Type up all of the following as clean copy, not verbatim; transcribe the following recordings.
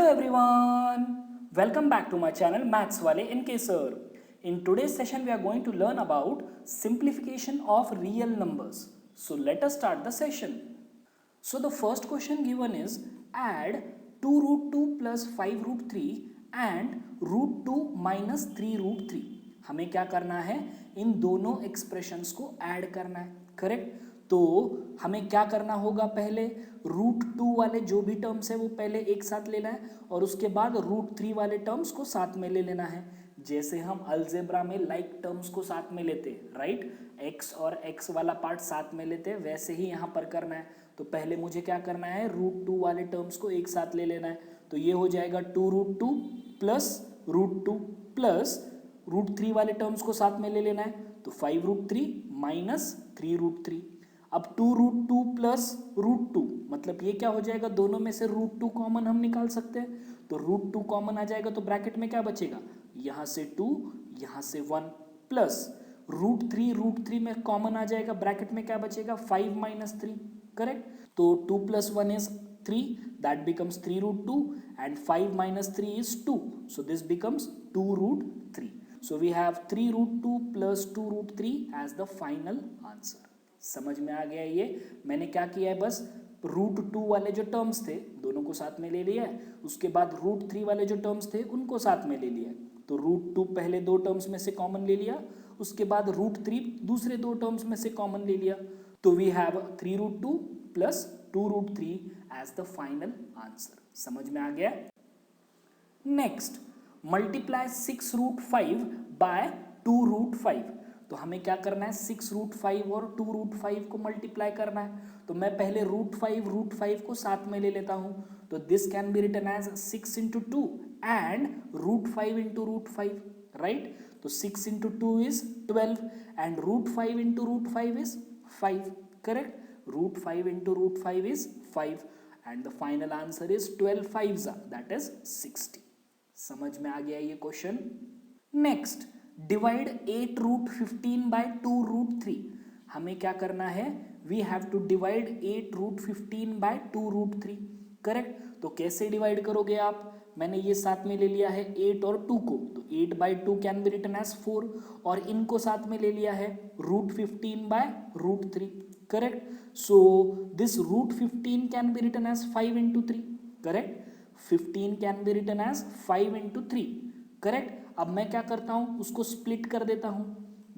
Hello everyone, welcome back to my channel Maths Wale NK Sir. In today's session we are going to learn about simplification of real numbers. So let us start the session. So the first question given is add 2 root 2 plus 5 root 3 and root 2 minus 3 root 3. हमें क्या करना है, इन दोनों expressions को add करना है, correct. तो हमें क्या करना होगा, पहले रूट 2 वाले जो भी टर्म्स है वो पहले एक साथ लेना है और उसके बाद रूट 3 वाले टर्म्स को साथ में ले लेना है। जैसे हम अलजेब्रा में लाइक टर्म्स को साथ में लेते हैं, राइट, एक्स और एक्स वाला पार्ट साथ में लेते हैं, वैसे ही यहाँ पर करना है। तो पहले मुझे क्या करना है, रूट 2 वाले टर्म्स को एक साथ ले लेना है। तो ये हो जाएगा 2 root 2 plus root 2 plus root 3 वाले टर्म्स को साथ में ले लेना है। तो 5 रूट 3 माइनस 3 रूट 3। अब 2 रूट 2 प्लस रूट 2 मतलब ये क्या हो जाएगा, दोनों में से रूट 2 कॉमन हम निकाल सकते हैं। तो रूट 2 कॉमन आ जाएगा तो ब्रैकेट में क्या बचेगा, यहाँ से 2 यहाँ से 1 प्लस रूट 3 में कॉमन आ जाएगा, ब्रैकेट में क्या बचेगा 5 माइनस 3, करेक्ट। तो 2 plus 1 is 3, that becomes 3 root 2 and 5 minus 3 is 2. So this becomes 2 root 3. So we have 3 root 2 plus 2 root 3 as the final answer. समझ में आ गया ये। मैंने क्या किया है, बस रूट 2 वाले जो टर्म्स थे दोनों को साथ में ले लिया है, उसके बाद रूट 3 वाले जो टर्म्स थे उनको साथ में ले लिया है। तो रूट 2 पहले दो टर्म्स में से कॉमन ले लिया, उसके बाद रूट 3 दूसरे दो टर्म्स में से कॉमन ले लिया। तो we have 3 root 2 plus 2 root 3 as the final answer. समझ में आ गया। Next, multiply 6 root 5 by 2 root 5। तो हमें क्या करना है, 6 रूट 5 और 2 रूट 5 को मल्टीप्लाई करना है। तो मैं पहले रूट 5 को साथ में ले लेता हूं। तो this can be written as 6 into 2 and root 5 into root 5, right. तो 6 into 2 is 12 and root 5 into root 5 is 5, correct. Root 5 into root 5 is 5 and the final answer is 12 5s, that is 60. समझ में आ गया ये question. Next, divide 8 root 15 by 2 root 3। हमें क्या करना है, we have to divide 8 root 15 by 2 root 3, correct. तो कैसे डिवाइड करोगे आप, मैंने ये साथ में ले लिया है 8 और 2 को, तो 8 by 2 can be written as 4 और इनको साथ में ले लिया है root 15 by root 3, correct. So this root 15 can be written as 5 into 3, correct. 15 can be written as 5 into 3, correct. अब मैं क्या करता हूं, उसको स्प्लिट कर देता हूं।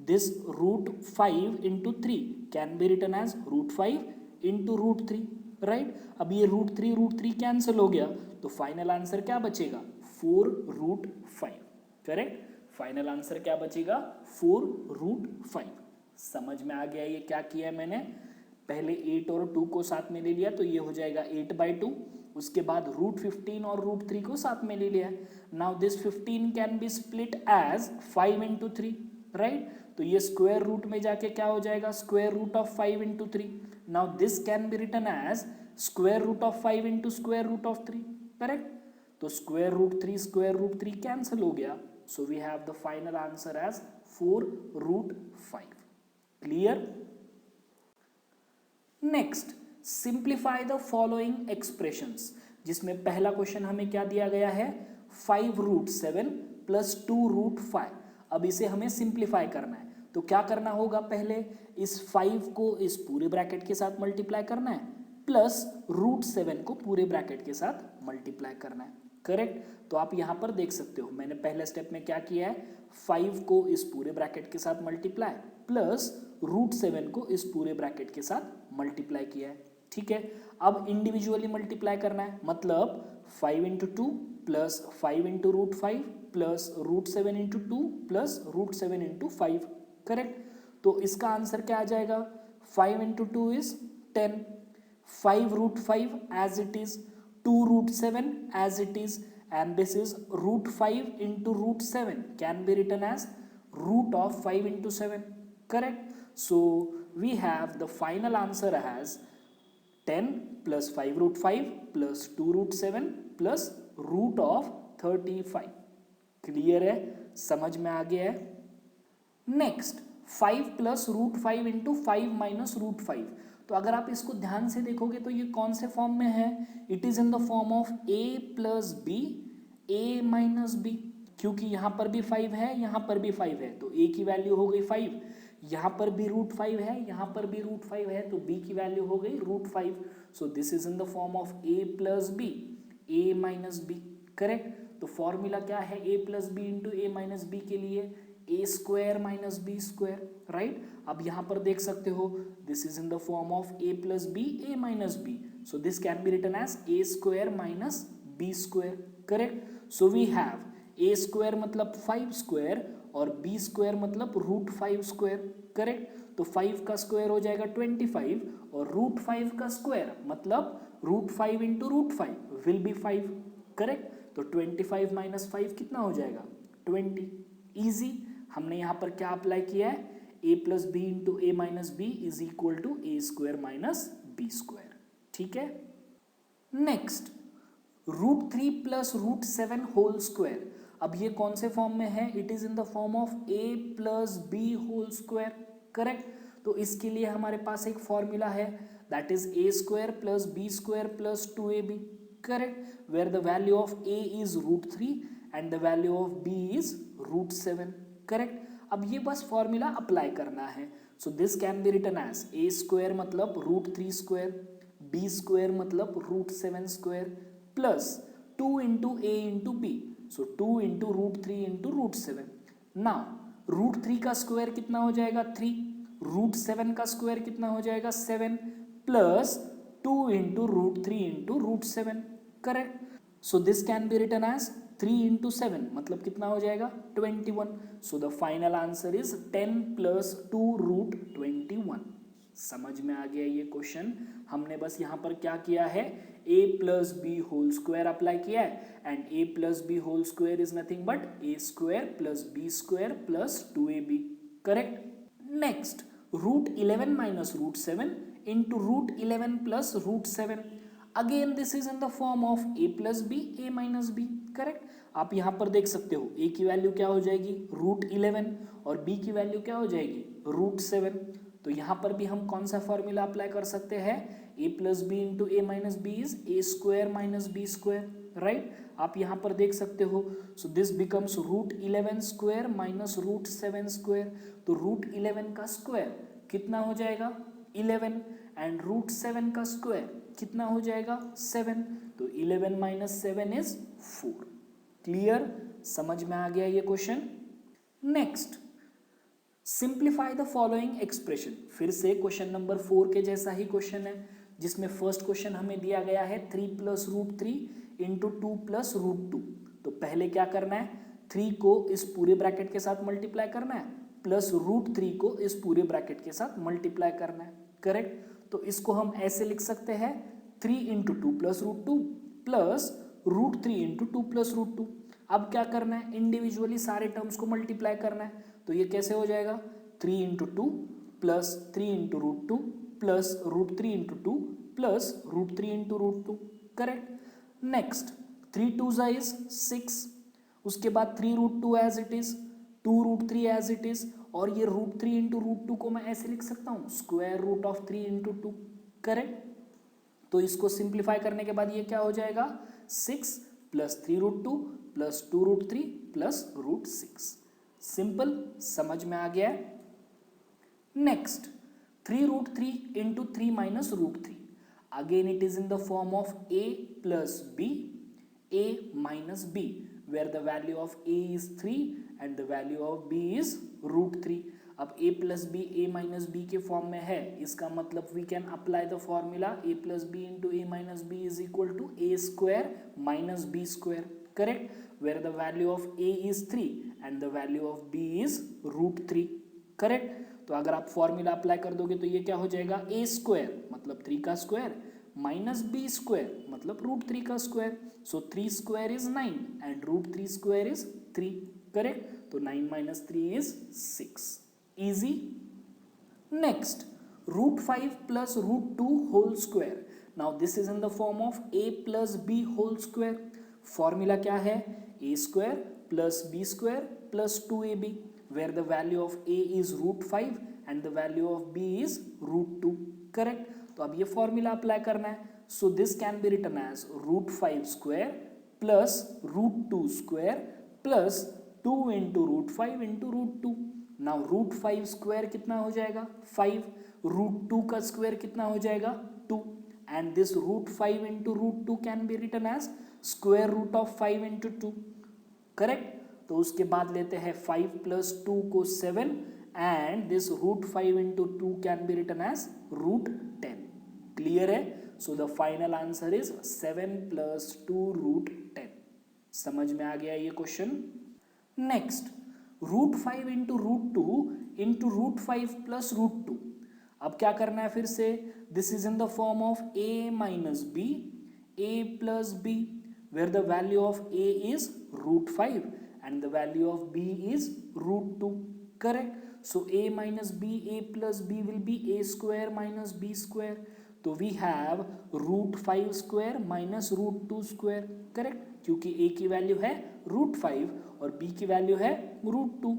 this root 5 into 3 can be written as root 5 into root 3, right. अब ये रूट 3 कैंसिल हो गया तो फाइनल आंसर क्या बचेगा, 4 रूट 5, करेक्ट। फाइनल आंसर क्या बचेगा, 4 रूट 5। समझ में आ गया ये क्या किया है मैंने, पहले 8 और 2 को साथ में ले लिया तो ये हो जाएगा 8 बाई 2, उसके बाद रूट 15 और रूट 3 को साथ में ले लिया। Now this 15 can be split as 5 into 3, right. तो ये स्क्वायर रूट में जाके क्या हो जाएगा, square root of 5 into 3। Now this can be written as square root of 5 into square root of 3, correct. तो स्क्वायर रूट 3 कैंसिल हो गया, so we have the final answer as 4 root 5। Clear. Next, simplify the following expressions, जिसमें पहला question हमें क्या दिया गया है, 5 रूट 7 प्लस 2 रूट 5। अब इसे हमें सिंप्लीफाई करना है तो क्या करना होगा, पहले इस 5 को इस पूरे ब्रैकेट के साथ मल्टीप्लाई करना है प्लस रूट 7 को पूरे ब्रैकेट के साथ मल्टीप्लाई करना है, करेक्ट। तो आप यहां पर देख सकते हो मैंने पहले स्टेप में क्या किया है, 5 को इस पूरे ब्रैकेट के साथ मल्टीप्लाई प्लस रूट 7 को इस पूरे ब्रैकेट के साथ मल्टीप्लाई किया है, ठीक है। अब इंडिविजुअली मल्टीप्लाई करना है, मतलब 5 into 2 plus 5 into root 5 plus root 7 into 2 plus root 7 into 5, correct. तो इसका आंसर क्या आ जाएगा, 5 into 2 is 10, 5 root 5 as it is, 2 root 7 as it is, and this is root 5 into root 7 can be written as root of 5 into 7, correct. So we have the final answer as 10 plus 5 root 5 plus 2 root 7 plus root of 35। Clear है, समझ में आ गया है। Next, 5 plus root 5 into 5 minus root 5। तो अगर आप इसको ध्यान से देखोगे तो ये कौन से फॉर्म में है, it is in the form of a plus B a minus B, क्योंकि यहाँ पर भी 5 है, यहाँ पर भी 5 है, तो a की वैल्यू हो गई 5, यहाँ पर भी √5 है, यहाँ पर भी √5 है, तो b की वैल्यू हो गई √5. So this is in the form of a plus B a minus B. Correct. तो फॉर्मूला क्या है a plus B into a minus B के लिए, a square minus B square. Right. अब यहाँ पर देख सकते हो this is in the form of a plus B a minus B. So this can be written as a square minus b square. Correct. So we have a square मतलब 5 square और b square मतलब √5 square. Correct. तो 5 का square हो जाएगा 25 और √5 का square मतलब √5 इंटू √5 विल बी 5. करेक्ट. तो 25 माइनस 5 कितना हो जाएगा 20. इजी. हमने यहाँ पर क्या अप्लाई किया है, a plus B into A minus B is equal to A square minus B square. ठीक है. Next √3 plus √7 whole square. अब ये कौन से फॉर्म में है, it is in the form of a plus B whole square. Correct. तो इसके लिए हमारे पास एक फॉर्मूला है that is a square plus B square plus 2ab. Correct. Where the value of a is √3 and the value of b is √7. Correct. अब ये बस फॉर्मूला अप्लाई करना है. So this can be written as a square मतलब √3 square, b square मतलब √7 square plus 2 into a into b. So 2 into √3 into √7. Now √3 का square कितना हो जाएगा 3, √7 का स्क्वायर कितना हो जाएगा 7 plus 2 into √3 into √7. Correct. So this can be written as 3 into 7 मतलब कितना हो जाएगा 21. So the final answer is 10 plus 2 √21. समझ में आ गया ये क्वेश्चन. हमने बस यहाँ पर क्या किया है, a plus B whole square apply किया है and a plus B whole square is nothing but a square plus b square plus 2ab. Correct. Next √11 minus √7 into √11 plus √7. Again this is in the form of a plus b a minus b. Correct. आप यहाँ पर देख सकते हो a की value क्या हो जाएगी √11 और b की वैल्यू क्या हो जाएगी √7. तो यहाँ पर भी हम कौन सा फॉर्मूला अप्लाई कर सकते हैं, a plus B into A minus B is a square minus B square. Right. आप यहाँ पर देख सकते हो. So this becomes √11 square minus √7 square. तो √11 का स्क्वायर कितना हो जाएगा 11 एंड √7 का स्क्वायर कितना हो जाएगा 7. तो 11 माइनस 7 इज 4. क्लियर. समझ में आ गया ये question. Next simplify the following expression. फिर से क्वेश्चन नंबर 4 के जैसा ही क्वेश्चन है जिसमें फर्स्ट क्वेश्चन हमें दिया गया है 3 प्लस √3 इंटू 2 प्लस √2. तो पहले क्या करना है, 3 को इस पूरे ब्रैकेट के साथ मल्टीप्लाई करना है प्लस √3 को इस पूरे ब्रैकेट के साथ मल्टीप्लाई करना है. करेक्ट. तो इसको हम ऐसे लिख सकते हैं 3 into 2 plus √2 plus √3 into 2 plus √2. अब क्या करना है, इंडिविजुअली सारे टर्म्स को मल्टीप्लाई करना है. तो ये कैसे हो जाएगा 3 into 2 plus 3 into √2 plus √3 into 2 plus √3 into √2. Correct. Next 3 2 is 6. उसके बाद 3 √2 as it is, 2 √3 as it is, और ये √3 इंटू √2 को मैं ऐसे लिख सकता हूँ square root of 3 into 2. Correct. तो इसको सिंप्लीफाई करने के बाद ये क्या हो जाएगा 6 प्लस 3 √2 प्लस 2 √3 प्लस √6. सिंपल. समझ में आ गया है. Next 3 √3 into 3 minus √3. Again it is in the form of a plus b a minus b where the value of a is 3 and the value of b is √3. अब a plus b a minus b के form में है, इसका मतलब we can apply the formula a plus b into a minus b is equal to a square minus b square. Correct. Where the value of a is 3 and the value of b is √3. Correct. तो अगर आप formula apply कर दोगे तो ये क्या हो जाएगा a स्क्वायर मतलब 3 का स्क्वायर माइनस b स्क्वायर मतलब √3 का square. So 3 square is 9 and √3 square is 3. Correct. तो 9 minus 3 is 6. Easy. Next √5 plus √2 whole square. Now this is in the form of a plus b whole square. Formula क्या है, a square plus b square plus 2ab where the value of a is √5 and the value of b is √2. Correct. तो अब ये formula apply करना है. So this can be written as root 5 square plus root 2 square plus 2 into root 5 into root 2. Now root 5 square कितना हो जाएगा 5, root 2 का square कितना हो जाएगा 2, and this root 5 into root 2 can be written as square root of 5 into 2. Correct. तो उसके बाद लेते हैं 5 प्लस 2 को 7 and this root 5 into 2 can be written as root 10. Clear है. So the final answer is 7 plus 2 root 10. समझ में आ गया ये question. Next root 5 into root 2 into root 5 plus root 2. अब क्या करना है फिर से. This is in the form of a minus B, a plus B, where the value of a is root 5 and the value of b is root 2. Correct. So a minus b, a plus b will be a square minus b square. So we have root 5 square minus root 2 square. Correct. क्योंकि a की value है root 5 और b की value है root 2.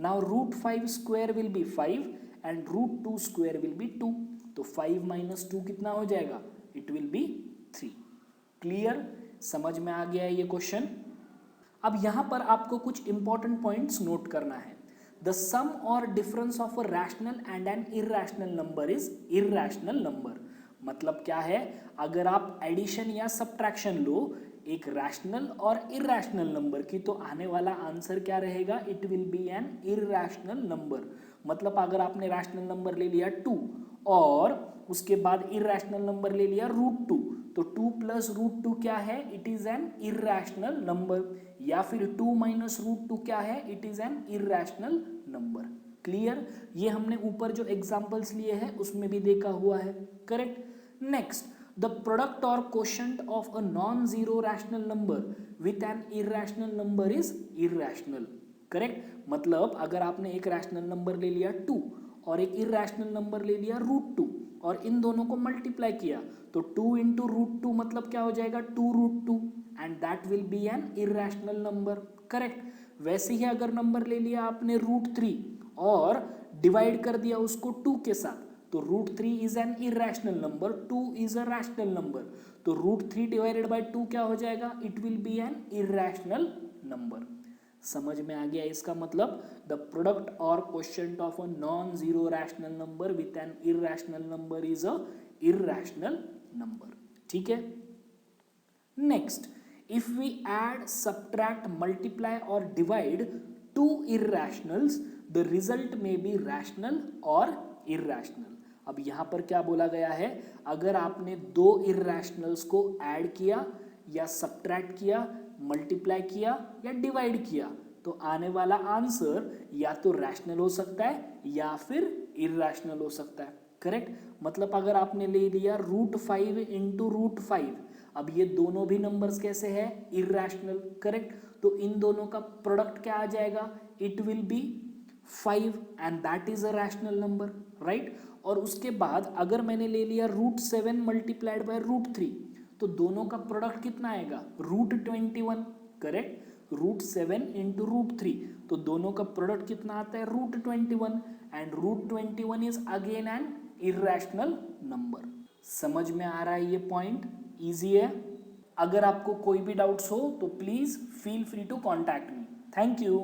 Now root 5 square will be 5 and root 2 square will be 2. तो 5 minus 2 कितना हो जाएगा. It will be 3. Clear. समझ में आ गया ये क्वेश्चन. अब यहां पर आपको कुछ इंपॉर्टेंट पॉइंट्स नोट करना है. द सम और difference of a rational and an irrational number is irrational number. मतलब क्या है, अगर आप एडिशन या सब्ट्रैक्शन लो एक रैशनल और इरैशनल नंबर की, तो आने वाला आंसर क्या रहेगा, it will be an irrational number. मतलब अगर आपने रैशनल नंबर ले लिया 2 और उसके बाद इरैशनल नंबर ले लिया रूट 2, तो 2 प्लस रूट 2 क्या है, it is an irrational number. या फिर 2 माइनस रूट 2 क्या है, it is an irrational number. Clear. ये हमने ऊपर जो एग्जांपल्स लिए हैं उसमें भी देखा हुआ है. करेक्ट. नेक्स्ट, द प्रोडक्ट और quotient of a non zero rational number with an irrational number is irrational. Correct. मतलब अगर आपने एक रैशनल नंबर ले लिया 2 और एक इरैशनल नंबर ले लिया रूट 2 और इन दोनों को मल्टीप्लाई किया, तो 2 इंटू रूट 2 मतलब क्या हो जाएगा 2 root 2 and that will be an irrational number. Correct. वैसे ही अगर नंबर ले लिया आपने रूट 3 और डिवाइड कर दिया उसको 2 के साथ, तो root 3 is an irrational number, 2 is a rational number. तो रूट 3 डिवाइडेड बाय 2 क्या हो जाएगा, it will be an irrational number. समझ में आ गया इसका मतलब. द प्रोडक्ट और quotient of a non zero rational number with an irrational number is a irrational number. ठीक है. Next, if we add, subtract, multiply or divide two irrationals, the result may be rational or irrational. अब यहां पर क्या बोला गया है, अगर आपने दो irrationals को ऐड किया या सब्ट्रैक्ट किया, मल्टीप्लाई किया या डिवाइड किया, तो आने वाला आंसर या तो रैशनल हो सकता है या फिर इरैशनल हो सकता है. करेक्ट. मतलब अगर आपने ले लिया रूट 5 इंटू रूट 5, अब ये दोनों भी नंबर्स कैसे हैं, इरैशनल. करेक्ट. तो इन दोनों का प्रोडक्ट क्या आ जाएगा, it will B 5 and that is a rational number. Right. और उसके बाद अगर मैंने ले लिया रूट 7 मल्टीप्लाइड बाय रूट 3, तो दोनों का प्रोडक्ट कितना आएगा, root 21. Correct. Root 7 into root 3, तो दोनों का प्रोडक्ट कितना आता है, root 21 and root 21 is again an irrational number. समझ में आ रहा है ये पॉइंट. इजी है. अगर आपको कोई भी डाउट्स हो तो please feel free to contact me. Thank you.